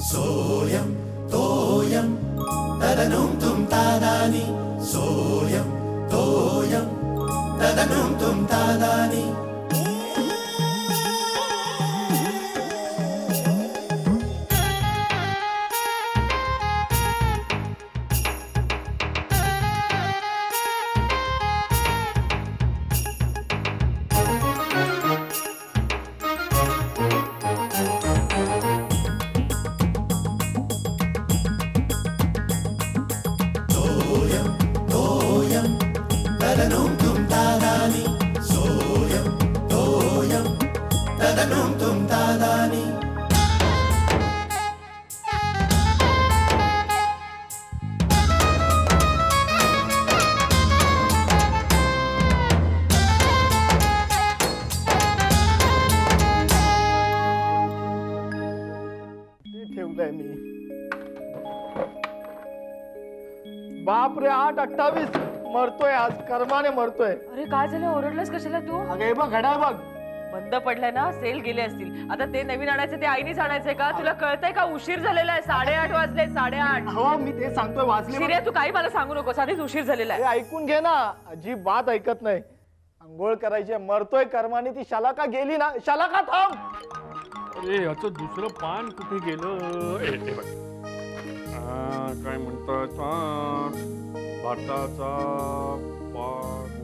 सोयम तोयम तदनुम तुम तादानी सोयम तोयम तदनुम तुम तादानी बापरे 8:28 मरतोय आज कर्माने मरतोय. अरे काय झालं ओरडलंस कशाला तू? अगं हे बघ घड्याळ बघ बंद पडलाय ना सेल गेले असतील आता ते नवीन आणायचं ते आईनीच आणायचंय का तुला कळतंय का उशीर झालेला आहे 8:30 वाजले 8:30. हो मी ते सांगतोय वाचले. शिर्या तू काही मला सांगू नकोस आधीच उशीर झालेला आहे. ऐकून घे ना अजिबात ऐकत नाही. अंघोळ करायची मरतोय कर्माने. ती शालाका गेली ना. शालाका थांब. अरे याचं दुसरं पान कुठे गेलं? काय म्हणतात भारताचा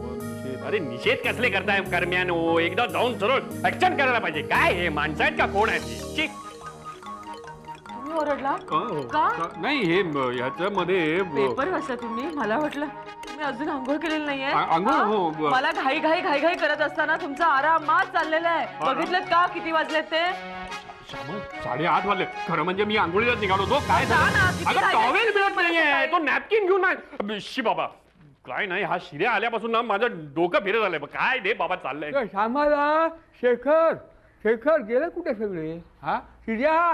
निषेध. अरे निषेध कसले करताय कर्म्यानो? एकदा जाऊन सरळ ऍक्शन करायला पाहिजे. काय हे माणसं आहेत का कोण आहेत? तुम्ही ओरडला का? नाही हे ह्याच्यामध्ये पेपर वाचला तुम्ही? मला वाटलं तुम्ही अजून आंघोळ केलेली नाहीये. आंघोळ मला घाई घाई घाई घाई करत असताना तुमचा आरामात चाललेला आहे. बघितलं का किती वाजलेत ते? 8:30 वाजले. खरं म्हणजे मी आंघोळीला निघालो होतो. काय झालं? टॉवेल मिळत नाहीये. तो नॅपकिन घेऊन नाही. बाबा काय नाही हा शिर्या आल्यापासून ना माझं डोकं फिरत आलंय. काय दे बाबा चाललंय. श्यामाला शेखर शेखर गेलं कुठे सगळे? हा शिर्या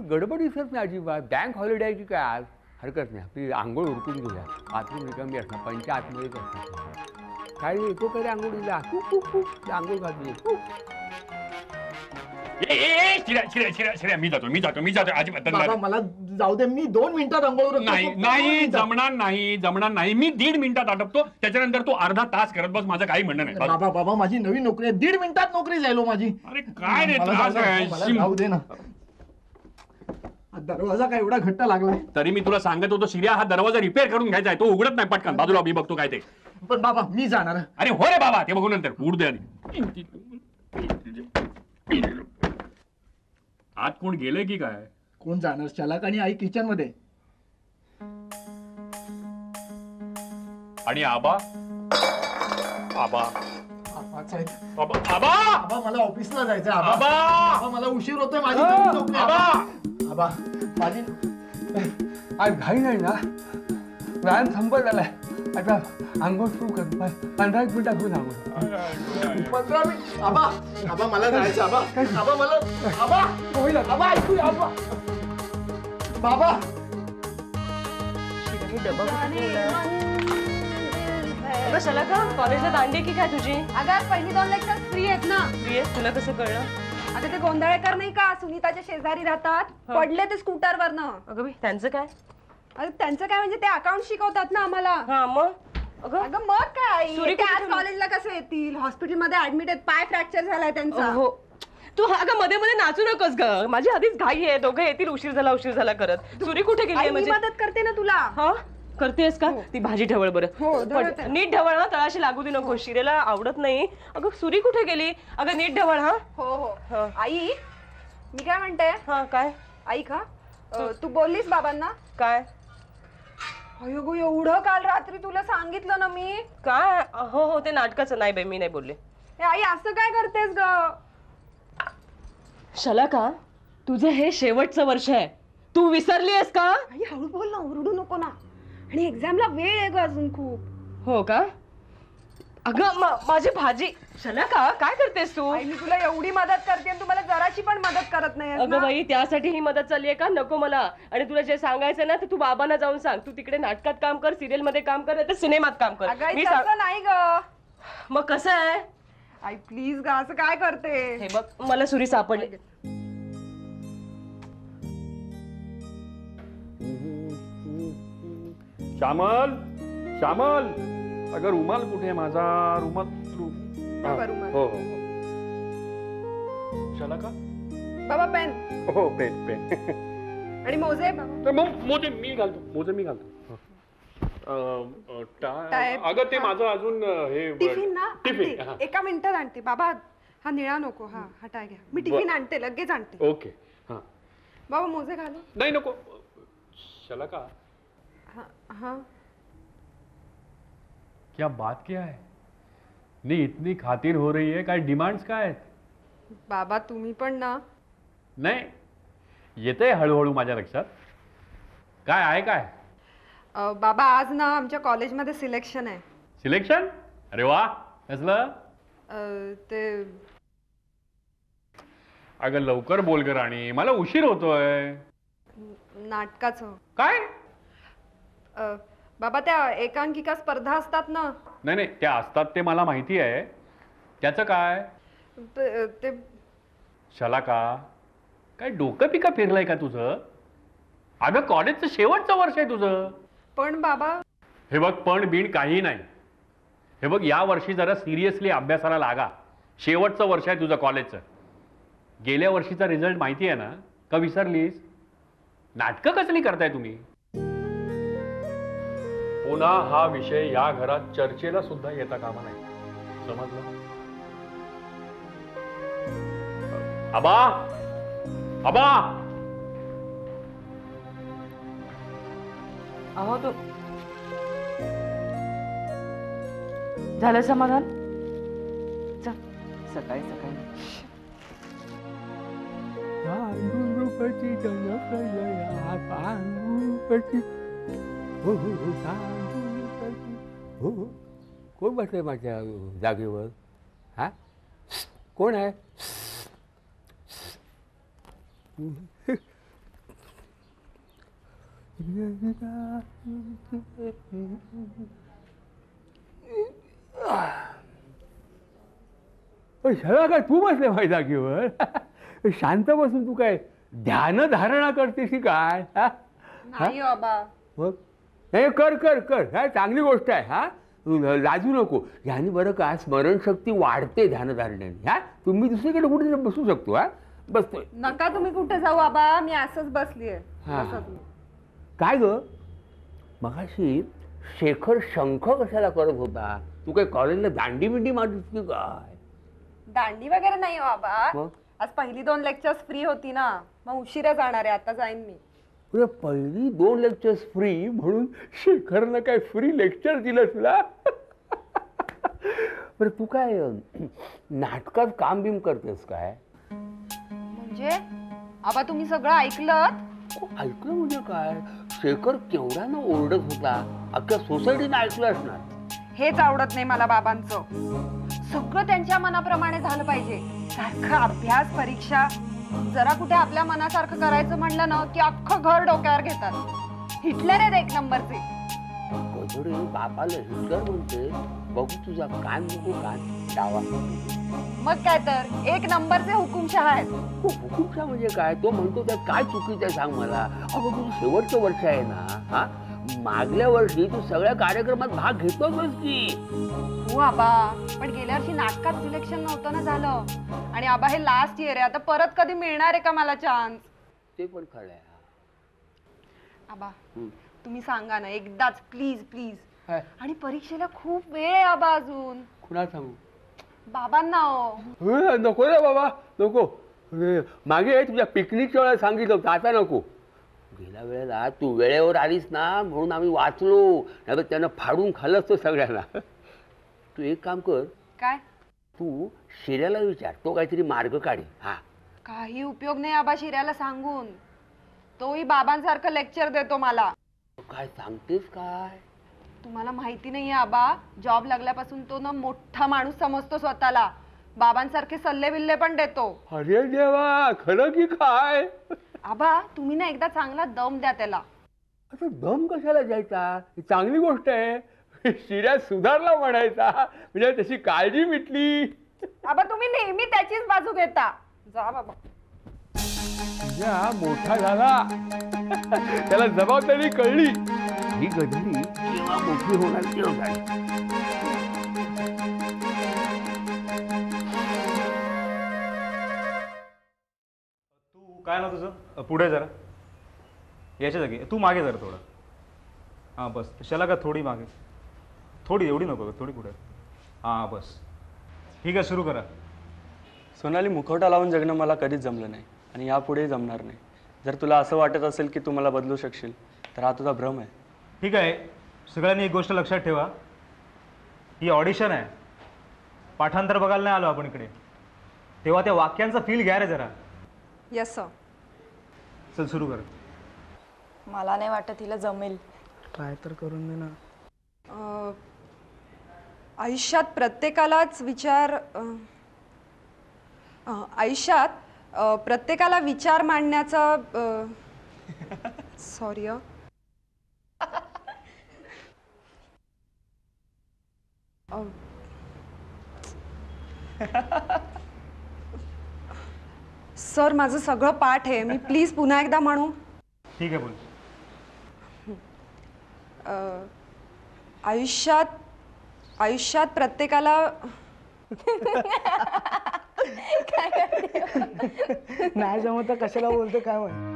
गडबड दिसत नाही अजिबात. बँक हॉलिडे आहे की काय आज? हरकत नाही आपली आंघोळ उरकून घेऊया. बाथरूम रिकामी असणार. पंच आतमध्येच असणार. काय येतो कधी आंघोळीला? आंघोळ घातली. मी जातो अजिबात मला जाऊ दे. मी 2 मिनिटात अंघोळ नाही जमणार नाही. मी 1.5 मिनिटात आटपतो. त्याच्यानंतर तू अर्धा तास करत बस. माझं काही म्हणणं नाही. बाबा माझी नवी नोकरी आहे. 1.5 मिनिटात नोकरी जायलो माझी. अरे काय रे जाऊ दे ना. दरवाजा काय एवढा घट्ट लागलाय. तरी मी तुला सांगत होतो शिर्या हा दरवाजा रिपेअर करून घ्यायचा आहे. तो उघडत नाही पटकन. बाजूला मी बघतो काय ते. पण बाबा मी जाणार. अरे हो रे बाबा ते बघू नंतर. उड दे आधी. आत कोण गेलंय की काय? कोण जाणार? शालाक आणि आई किचन मध्ये. आणि आबा आबा आबा मला ऑफिसला जायचं. आबा मला उशीर होतोय. माझी आबा माझी आज घाई नाही ना. व्यायाम संपत आलाय. आता आंघोळ सुरू कर. 15 मिनिटात घेऊन आंघोळ. 15 मिनिट. आबा मला जायचं. आबा मला आबा ऐकू. बाबा कशाला का कॉलेजला दांडी की काय तुझी? अगं पहिली 2 लेक्चर फ्री आहेत ना. फ्री आहे? तुला कसं कळलं? आता ते गोंधळेकर नाही का सुनीताच्या शेजारी राहतात. पडले ते स्कूटरवरनं. अगं बाई त्यांचं काय? अरे त्यांचं काय म्हणजे ते अकाउंट शिकवतात ना आम्हाला. हा मग अगं मग काय सुरी ते आज कॉलेजला कसं येतील? हॉस्पिटलमध्ये ऍडमिट आहेत. पाय फ्रॅक्चर झालाय त्यांचा. हो तू अगं मध्ये मध्ये नाचू नकोस ग. माझी आधीच घाई आहे. दोघं येतील उशीर झाला करत. सुरी कुठे गेली? मी मदत करते ना तुला. हा करतेस का? ती भाजी ढवळ बरं. नीट ढवळ हा. तळाशी लागू दे नको. शिरेला आवडत नाही. अगं सुरी कुठे गेली? अगं नीट ढवळ हा. हो आई मी काय म्हणते. हा काय? आई का तू बोललीस बाबांना? काय? अयो गो एवढं काल रात्री तुला सांगितलं ना मी. काय? हो ते नाटकाचं नाही बाई मी नाही बोलले. आई असं काय करतेस ग? शलाका तुझं हे शेवटचं वर्ष आहे. तू विसरली आहेस का? आई हळू बोल ना. ओरडू नको ना. आणि एक्झामला वेळ आहे ग अजून खूप. हो का? अगं माझी भाजी. शलाका काय करतेस तू? आई मी तुला एवढी मदत करते आणि तू मला जराशी पण मदत करत नाही. अगं बाई त्यासाठी ही मदत चालली आहे का? नको मला. आणि तुला जे सांगायचं ना ते तू बाबांना जाऊन सांग. तू तिकडे नाटकात काम कर, सिरियल मध्ये काम कर, तर सिनेमात काम कर. नाही ग. मग कसं आहे? आई प्लीज गा, असं काय करते? हे बघ मला सुरी सापडली. श्यामल श्यामल, अगं रुमाल कुठे आहे माझा? रुमाल बाबा, रुमाल. हो हो. चला का? बाबा पेन हो पेन पेन. आणि मोजे बाबा. तर मग मोजे मी घालतो. टाय. अगं ते माझं अजून हे टिफिन ना टिफिन. आणते. एका मिनिटात आणते बाबा. हा निळा नको, हा हा टाय घ्या. मी टिफिन आणते, लगेच आणते. ओके. हा बाबा मोजे घालू. नाही नको. चला का? हाँ क्या बात क्या है? नहीं इतनी खातिर हो रही है, काय डिमांड्स काय आहेत? बाबा तुम्ही पण ना. नाही येते हळूहळू माझ्या लक्षात. काय आहे काय? बाबा आज ना आमच्या कॉलेजमध्ये सिलेक्शन आहे. सिलेक्शन? अरे वा, कसलं? ते अगं लवकर बोल ग राणी, मला उशीर होतोय. नाटकाचं. काय? बाबा त्या एकांकिका स्पर्धा असतात ना. नाही नाही त्या असतात ते मला माहिती आहे. त्याचं काय? ते चला का? काय डोकं पिका फिरलंय का तुझं? अगं कॉलेजचं शेवटचं वर्ष आहे तुझं. पण बाबा. हे बघ पण बीण काही नाही. हे बघ या वर्षी जरा सिरियसली अभ्यासाला लागा. शेवटचं वर्ष आहे तुझं कॉलेजचं. गेल्या वर्षीचा रिझल्ट माहिती आहे ना? का विसरलीस? नाटकं कसली करताय तुम्ही? पुन्हा हा विषय या घरात चर्चेला सुद्धा येता कामा नाही. समजलं? आबा आबा. अहो तो झालं समाधान? चल सकाळी सकाळी. कोण बसले माझ्या जागेवर? हा कोण आहे? सगळं काय तू बसले माझ्या जागेवर? शांत बसून तू काय ध्यान धारणा करतेस की काय? नाही बाबा. मग नाही कर कर कर. हा चांगली गोष्ट आहे. हा लाजू नको. ह्यानी बरं का स्मरणशक्ती वाढते ध्यानधारण्याने. हा तुम्ही दुसरीकडे कुठे बसू शकतो. हा बसतोय. नका तुम्ही कुठे जाऊ बाबा, मी असंच बसलीये. हा काय ग मगाशी शेखर शंख कशाला करत होता? तू काय कॉलेजला दांडी बिंडी मारलीस की काय? दांडी वगैरे नाही बाबा. मग? आज पहिली 2 लेक्चर्स फ्री होती ना, मग उशिरा जाणार आहे. आता जाईन मी. तुला पहिली 2 लेक्चर्स फ्री म्हणून शेखरनं काय फ्री लेक्चर दिलं तुला? बरं तू काय नाटकात काम बिम करतेस काय? म्हणजे आबा तुम्ही सगळं ऐकलत? ऐकलं म्हणजे काय? शेखर केवढ्यानं ओरडत होता. अख्ख्या सोसायटीने ऐकलं असणार. हेच आवडत नाही मला बाबांचं. सगळं त्यांच्या मनाप्रमाणे झालं पाहिजे. सारखं अभ्यास परीक्षा. जरा कुठे आपल्या मनासारखं करायचं म्हणलं ना की अख्खं घर डोक्यावर घेतात. हिटलर आहेत 1 नंबरचे. कधोडे बापाला हिटलर म्हणते. बघू तुझा कान नको कान डावा. मग काय तर 1 नंबरचे हुकुमशहा आहेत. हुकुमशहा म्हणजे काय? तो म्हणतो त्यात काय चुकीचं आहे सांग मला. अगं तुझं शेवटचं वर्ष आहे ना. हा मागल्या वर्षी तू सगळ्या कार्यक्रमात भाग घेतोच की. हो आबा, पण गेल्या वर्षी नाटकात सिलेक्शन नव्हतं ना झालं. आणि आबा हे लास्ट इयर आहे. आता परत कधी मिळणार आहे का मला चान्स? ते पण खरं आहे. आबा तुम्ही सांगा ना एकदाच प्लीज प्लीज. काय? आणि परीक्षेला खूप वेळ आहे आबा अजून. कुणा सांगू? बाबांना हो. नको रे बाबा नको. मागे तुझ्या पिकनिकच्या वेळेला सांगितलं होतं. आता नको. गेल्या वेळेला तू वेळेवर आलीस ना म्हणून आम्ही वाचलो. नाही त्यानं फाडून खाल्लं असतं सगळ्यांना. तू एक काम कर. काय? तू शिर्याला विचार. तो काहीतरी मार्ग काढेल. हा काही उपयोग नाही आबा शिर्याला सांगून. तोही बाबांसारखं लेक्चर देतो मला. काय सांगतेस काय? तुम्हाला माहिती नाहीये आबा, जॉब लागल्यापासून तो ना मोठा माणूस समजतो स्वतःला. बाबांसारखे सल्ले बिल्ले पण देतो. अरे देवा खरं की काय? आबा तुम्ही ना एकदा चांगला दम द्या त्याला. आता दम कशाला द्यायचा? ही चांगली गोष्ट आहे. शिर्या सुधारला म्हणायचा म्हणजे तशी काळजी मिटली. आबा तुम्ही नेहमी त्याचीच बाजू घेता. जा बाबा. तुझ्या मोठा झाला त्याला जबाबदारी कळली. ही गधडी केव्हा मोठी होणार केव्हा झाली. तू काय ना तुझं पुढे जरा याच्या जागी तू मागे जरा थोडं. हां बस शलाका थोडी मागे, थोडी, एवढी नको, थोडी पुढे. हां बस ठीक आहे, सुरू करा. सोनाली, मुखवटा लावून जगणं मला कधीच जमलं नाही आणि यापुढेही जमणार नाही. जर तुला असं वाटत असेल की तू मला बदलू शकशील तर हा तुझा भ्रम आहे. ठीक आहे, सगळ्यांनी एक गोष्ट लक्षात ठेवा, ही ऑडिशन आहे. पाठांतर बघायला नाही आलो आपण इकडे, तेव्हा त्या वाक्यांचा फील घ्या रे जरा. Yes sir. चल सुरू कर. मला नाही वाटत हिला जमेल. ट्राय तर करून दे ना. आयुष्यात प्रत्येकालाच प्रत्येकाला विचार मांडण्याचा सॉरी सर, माझं सगळं पाठ आहे. मी प्लीज पुन्हा एकदा म्हणू. ठीक आहे, बोल. आयुष्यात प्रत्येकाला नाही जमत तर कशाला बोलतो काय माहिती.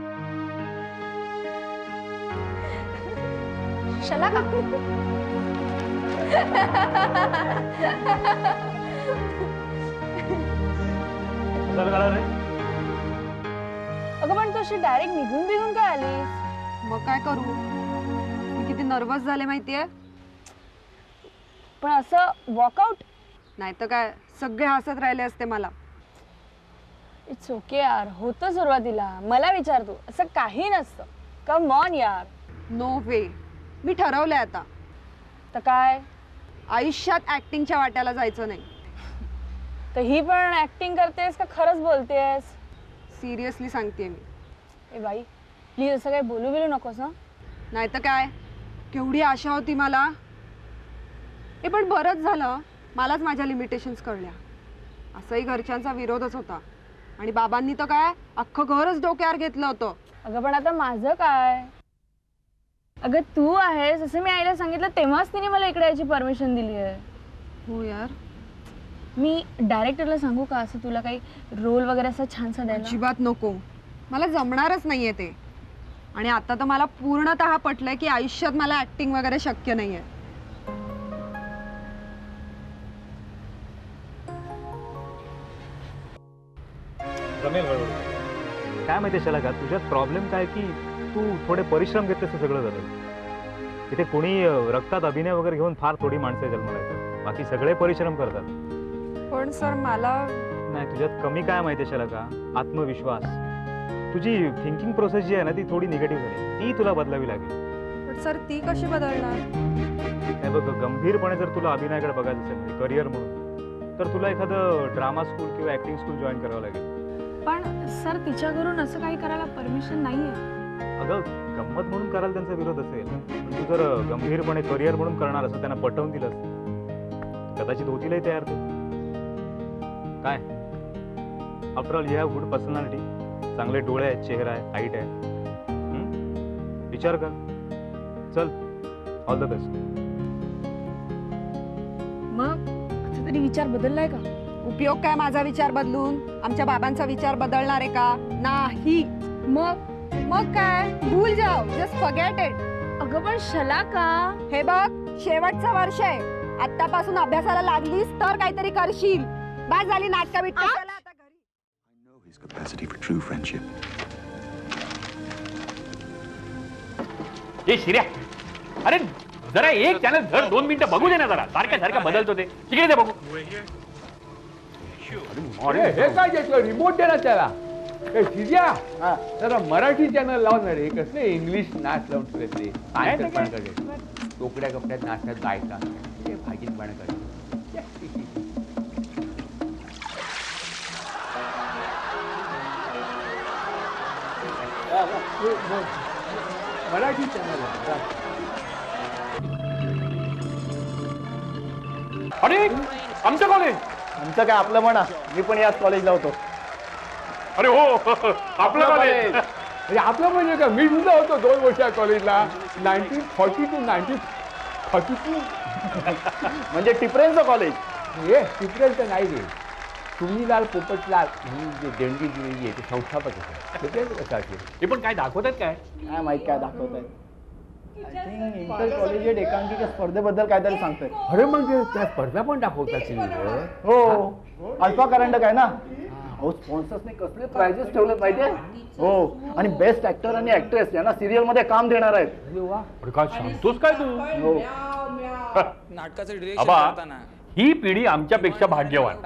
शलाका चल कळलं रे. अगं पण तू अशी डायरेक्ट निघून काय आलीस? मग काय करू, मी किती नर्वस झाले माहितीये. पण असं वॉकआउट नाही तर काय, सगळे हसत राहिले असते मला. इट्स ओके यार, होतं सुरुवातीला. मला विचार तू, असं काही नसतं. कम ऑन यार. नो वे. मी ठरवलंय आता, तर काय, आयुष्यात ऍक्टिंगच्या वाट्याला जायचं नाही. तर ही पण ऍक्टिंग करतेस का खरंच बोलतेस? सिरियसली सांगतेय मी. ए बाई प्लीज असं काही बोलू बिलू नकोस हं. नाही तर काय, केवढी आशा होती मला. हे पण बरंच झालं, मलाच माझ्या लिमिटेशन्स कळल्या. असंही घरच्यांचा विरोधच होता आणि बाबांनी तर काय अख्खं घरच डोक्यावर घेतलं होतं. अगं पण आता माझं काय? अगं तू आहेस असं मी आईला सांगितलं तेव्हाच तिने मला इकडे यायची परमिशन दिली आहे. हो यार. मी डायरेक्टरला सांगू का असं तुला काही रोल वगैरे असं छानसा द्यायला? अजिबात नको, मला जमणारच नाहीये ते. आणि आता तर मला पूर्णतः पटलंय की आयुष्यात मला ऍक्टिंग वगैरे शक्य नाहीये. जमेल हळूहळू. काय माहिती शलाका, तुझ्यात प्रॉब्लेम काय की तू थोडे परिश्रम घेतलेस तर सगळं झालं. इथे कोणी रक्तात अभिनय वगैरे घेऊन फार थोडी माणसं जन्माला येतात, बाकी सगळे परिश्रम करतात. पण सर मला नाही, तुझ्यात कमी काय माहिती शलाका, आत्मविश्वास. तुझी थिंकिंग प्रोसेस जी आहे ना ती थोडी निगेटिव्ह झाली, ती तुला बदलावी लागेल. पण सर ती कशी बदलणार? नाही बघ, गंभीरपणे जर तुला अभिनयाकडे बघायचं असेल म्हणजे करिअर म्हणून, तर तुला एखादं ड्रामा स्कूल किंवा ऍक्टिंग स्कूल जॉईन करावं लागेल. पण सर तिच्याकडून असं काही करायला परमिशन नाहीये. अगं गंमत म्हणून करायला त्यांचा विरोध असेल, पण तू जर गंभीरपणे करिअर म्हणून करणार असं त्यांना पटवून दिलंस कदाचित होतीलही तयार ते. काय after all you have good personality, चांगले डोळे आहेत, चेहरा आहे, हाईट आहे. विचार कर. चल, ऑल द बेस्ट. मग आता तरी विचार बदललाय का? उपयोग काय माझा विचार बदलून? आमच्या बाबांचा विचार बदलणार आहे का? नाही. मग काय, भूल जाओ, जस्ट फॉरगेट इट. अगं पण शलाका, हे बघ, शेवटचं वर्ष आहे. आतापासून अभ्यासाला लागलीस तर काहीतरी करशील. बाय झाली नाटका बिटका. चला आता घरी. I know his capacity for true friendship. ए शिर्या, अरे जरा एक चॅनल धर, 2 मिनिटं बघू दे ना जरा. सारख्या बदलतो ते, तिकडे दे बघू. अरे हे काय त्याचं रिमोट दे ना त्याला. शिर्या, जरा मराठी चॅनल लावणार रे. कसले इंग्लिश नाच लावून ठेवले ते. टोकड्या कपड्यात नाचतात गायचा, भाजीत पाण्याकडे. मराठी चॅनल. अरे आमचं कोण आहे? आमचं काय आपलं म्हणा, मी पण याच कॉलेजला होतो. अरे हो आपलं कॉलेज. म्हणजे आपलं म्हणजे का, मी सुद्धा होतो 2 वर्ष कॉलेजला 1940 to 1942. म्हणजे टिपरेंचं कॉलेज. हे टिपरेंचं नाही रे, सुनीलाल पोपटलाल म्हणून जे देणगी दिलेली आहे ते संस्थापक आहे. टिपरेंचं कसं असेल? हे पण काय दाखवतात काय? काय माहित काय दाखवत आहे. आय थिंक इंटर कॉलेजिएट एकांकिका स्पर्धेबद्दल काहीतरी सांगतोय. अरे म्हणजे त्या स्पर्धा पण दाखवतात की हो, अल्फा करंडक आहे ना. अहो स्पॉन्सर्सने कसले प्राइजेस ठेवले माहितीये. हो, आणि बेस्ट ऍक्टर आणि ऍक्ट्रेस यांना सिरियल मध्ये काम देणार आहेत. अरे काय सांगतोस काय तू? हो. नाटकाचं डिरेक्शन आबा, करताना ही पिढी आमच्यापेक्षा भाग्यवान.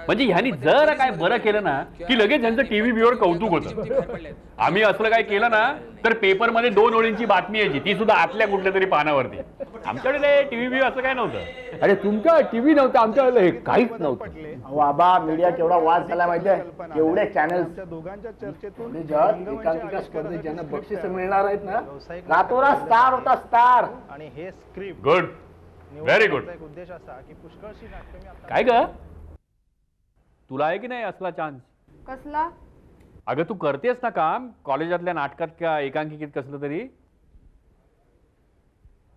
म्हणजे ह्यांनी जर काय बरं केलं ना की लगेच ह्यांचं टीव्ही व्ह्यूवर कौतुक होतं. आम्ही असलं काय केलं ना तर पेपरमध्ये 2 ओळींची बातमी यायची, ती सुद्धा आतल्या कुठल्या तरी पानावरती. आमच्याकडे टीव्ही व्ह्यू असं काय नव्हतं. अरे तुमच्या टीव्ही नव्हता, आमच्याकडे हे काहीच नव्हतं. अहो आबा, मीडिया केवढा वाद झाला माहितीये. एवढे चॅनल्स दोघांच्या चर्चेतून एकांकिका स्पर्धेत ज्यांना बक्षीस मिळणार आहेत ना, रातोरात स्टार होता स्टार. आणि हे स्क्रिप्ट गुड, व्हेरी गुड. उद्देश असा की पुष्कळशी नाट्य काय ग, तुला आहे की नाही असला चान्स? कसला? अगं तू करतेस ना काम कॉलेजातल्या नाटकात का एकांकिकेत कसलं तरी.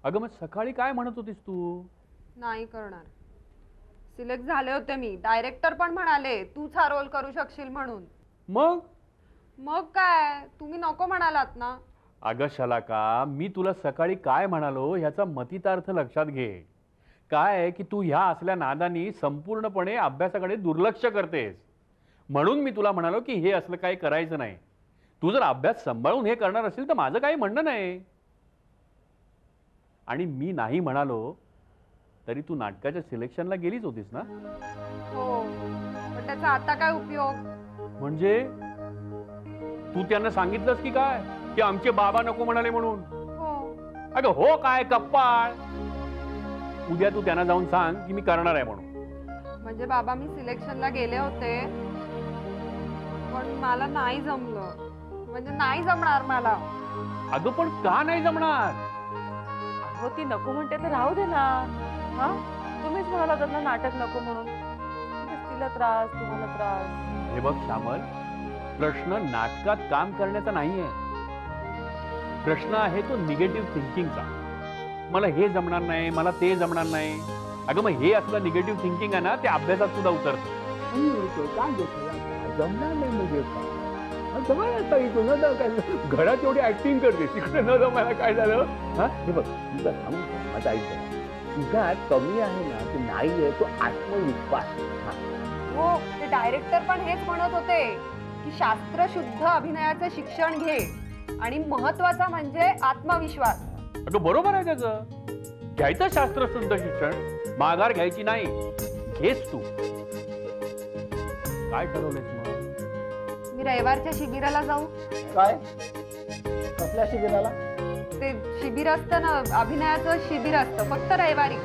अगं मग सकाळी काय म्हणत होतीस तू? नाही करणार. सिलेक्ट झाले होते मी, डायरेक्टर पण म्हणाले तूच हा रोल करू शकशील म्हणून. मग काय तुम्ही नको म्हणालात ना. अगं शलाका, मी तुला सकाळी काय म्हणालो ह्याचा मतितार्थ लक्षात घे. काय आहे की तू ह्या असल्या नादानी संपूर्णपणे अभ्यासाकडे दुर्लक्ष करतेस. म्हणून मी तुला म्हणालो की हे असलं काही करायचं नाही. तू जर अभ्यास सांभाळून हे करणार असेल तर माझं काही म्हणणं नाही. आणि मी नाही म्हणालो तरी तू नाटकाच्या सिलेक्शनला गेलीच होतीस ना. हो, पण त्याचा आता काय उपयोग? म्हणजे तू त्यांना सांगितलंस की काय की आमचे बाबा नको म्हणाले म्हणून? हो. अगं हो काय कप्पाळ. उद्या तू त्यांना जाऊन सांग की मी करणार आहे म्हणून. म्हणजे बाबा मी सिलेक्शनला गेले होते पण मला नाही जमलं. म्हणजे नाही जमणार मला. अगं पण का नाही जमणार? हो ती नको म्हणते तर राहू दे ना. हा, तुम्हीच म्हणाला त्यांना नाटक नको म्हणून. तिला त्रास, तुम्हाला त्रास. हे बघ श्यामल, प्रश्न नाटकात काम करण्याचा नाहीये. प्रश्न आहे तो निगेटिव्ह थिंकिंगचा. मला हे जमणार नाही, मला ते जमणार नाही. अगं मग हे असलं निगेटिव्ह थिंकिंग आहे ना ते अभ्यासात सुद्धा उतरतं. जमणार नाही म्हणजे घरात एवढी ऍक्टिंग करते, तिकडे न जमायला काय झालं? हा हे बघ, तुझा सांगू माझा ऐक, तुझा कमी आहे ना ते नाही आहे तो आत्मविश्वास. हो, ते डायरेक्टर पण हेच म्हणत होते की शास्त्रशुद्ध अभिनयाचं शिक्षण घे आणि महत्वाचा म्हणजे आत्मविश्वास. अगं बरोबर आहे त्याचं. घ्यायचं शास्त्रशुद्ध शिक्षण, माघार घ्यायची नाही. घेस तू. काय ठरवलंयस मग? मी रविवारच्या शिबिराला जाऊ. काय? कसल्या शिबिराला? ते शिबिर असतं ना, अभिनयाचं शिबिर असतं फक्त रविवारी.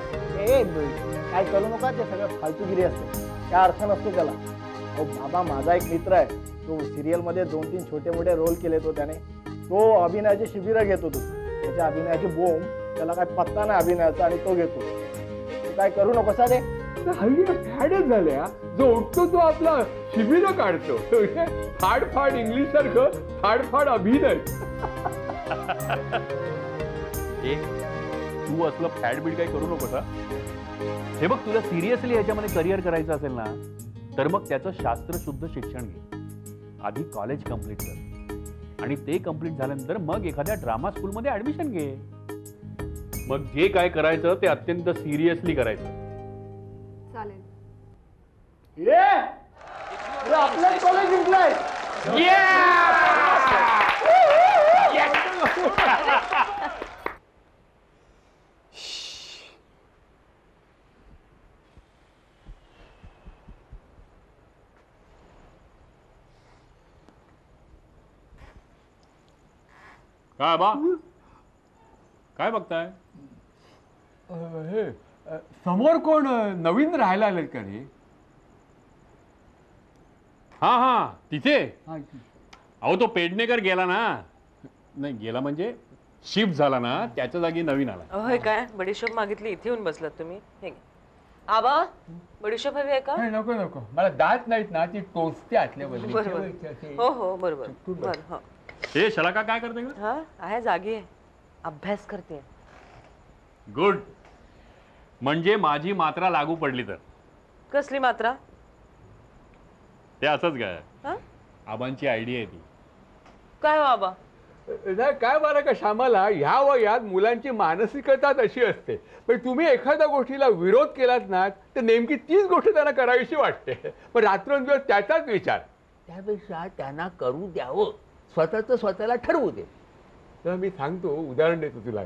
काय करू नका, ते सगळं फालतूगिरी असते. काय अर्थ नसतो त्याला. अहो बाबा, माझा एक मित्र आहे, तो सिरियल मध्ये 2-3 छोटे मोठे रोल केले तो त्याने. तो अभिनयाचे शिबिर घेतो. त्याच्या अभिनयाची बोंब, त्याला काय पत्ता नाही अभिनयाचा आणि तो घेतो. तू काय करू नको सा रे. हल्ली फॅडच झाल्या. जो उठतो तो आपला शिबिर काढतो. फाड फाड इंग्लिश सारखं फाड फाड अभिनय. तू असलं फॅड बीड काही करू नकोस. हे बघ, तुला सिरियसली ह्याच्यामध्ये करिअर करायचं असेल ना तर मग त्याचं शास्त्रशुद्ध शिक्षण घे. आधी कॉलेज कम्प्लीट कर आणि ते कम्प्लीट झाल्यानंतर मग एखाद्या ड्रामा स्कूलमध्ये ऍडमिशन घे. मग जे काय करायचं ते अत्यंत सिरियसली करायचं. चालेल. आपलं कॉलेज जिंकलंय. काय बा, काय बघताय? हे समोर कोण नवीन राहायला आलेत का रे? हा हा, तिथे. अहो तो पेडणेकर गेला ना. नाही गेला म्हणजे शिफ्ट झाला ना, त्याच्या जागी नवीन आला. होय काय? बडीशोप मागितली, इथे येऊन बसलात तुम्ही. हे घ्या. आबा बडीशोप हवी आहे का? नाही, नको नको, मला दात नाहीत ना, ती टोचते आतल्या बरोबर. हो हो बरोबर बर हो. हे शलाका काय करते का? हा आहे जागी आहे, अभ्यास करते. गुड. म्हणजे माझी मात्रा लागू पडली तर. कसली मात्रा? ते असंच काय हा? आबांची आयडिया आहे ती. काय हो आबा? नाही काय बरं का श्यामाला, ह्या वयात मुलांची मानसिकता तशी असते. पण तुम्ही एखाद्या गोष्टीला विरोध केलात ना, तर नेमकी तीच गोष्ट त्यांना करावीशी वाटते. पण रात्रंदिवस त्याचाच विचार. त्यापेक्षा त्यांना करू द्यावं, स्वतःचं स्वतःला ठरवू दे. तर मी सांगतो, उदाहरण देतो तुला.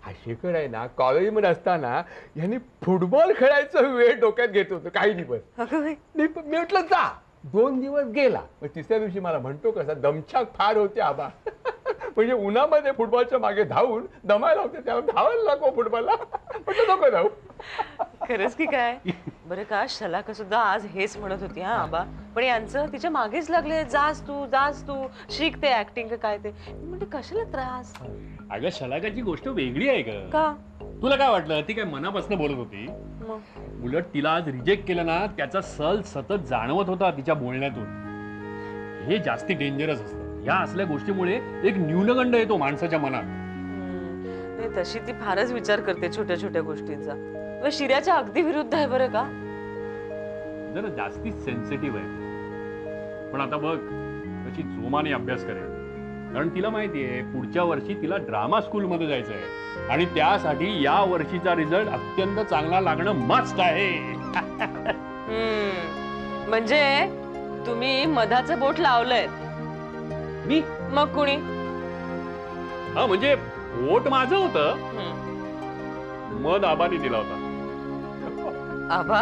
हा शेखर आहे ना, कॉलेजमध्ये असताना यांनी फुटबॉल खेळायचा वेळ डोक्यात घेत होतं काही दिवस. मी म्हटलं जा. 2 दिवस गेला, मग तिसऱ्या दिवशी मला म्हणतो कसा दमछाक फार होते आबा. म्हणजे उन्हामध्ये फुटबॉलच्या मागे धावून दमायला होते, त्याला धावायला नको फुटबॉलला. म्हटलं नको धावू. खरंच की काय? बरं का शलाका सुद्धा आज हेच म्हणत होती हा आबा, पण यांचं तिच्या मागेच लागले, जास तू शिक ते ऍक्टिंग काय ते. म्हणजे कशाला त्रास? अगं शलाकाची गोष्ट वेगळी आहे का? तुला काय वाटलं ती काय मनापासून बोलत होती? उलट तिला आज रिजेक्ट केलं ना, त्याचा सल सतत जाणवत होता तिच्या बोलण्यातून. हे जास्ती डेंजरस असतं. या असल्या गोष्टीमुळे एक न्यूनगंड येतो माणसाच्या मनात. तशी ती फारच विचार करते छोट्या छोट्या गोष्टींचा. शिर्याच्या अगदी विरुद्ध आहे बरं का. जरा जास्ती सेन्सिटिव्ह आहे. पण आता बघ कशी जोमाने अभ्यास करेल, कारण तिला माहितीये पुढच्या वर्षी तिला ड्रामा स्कूल मध्ये जायचं आहे आणि त्यासाठी या वर्षीचा रिझल्ट अत्यंत चांगला लागणं मस्ट आहे. म्हणजे तुम्ही मधाचं बोट लावलंय? मी? मग कुणी? हा म्हणजे बोट माझं होतं, मध आबानी दिला होता. आबा?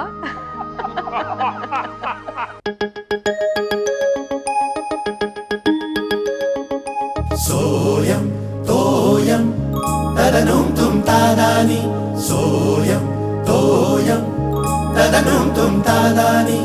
सोयम तोयम तदनुम तुम तादानी. सोयम तोयम तदनुम तुम तादानी.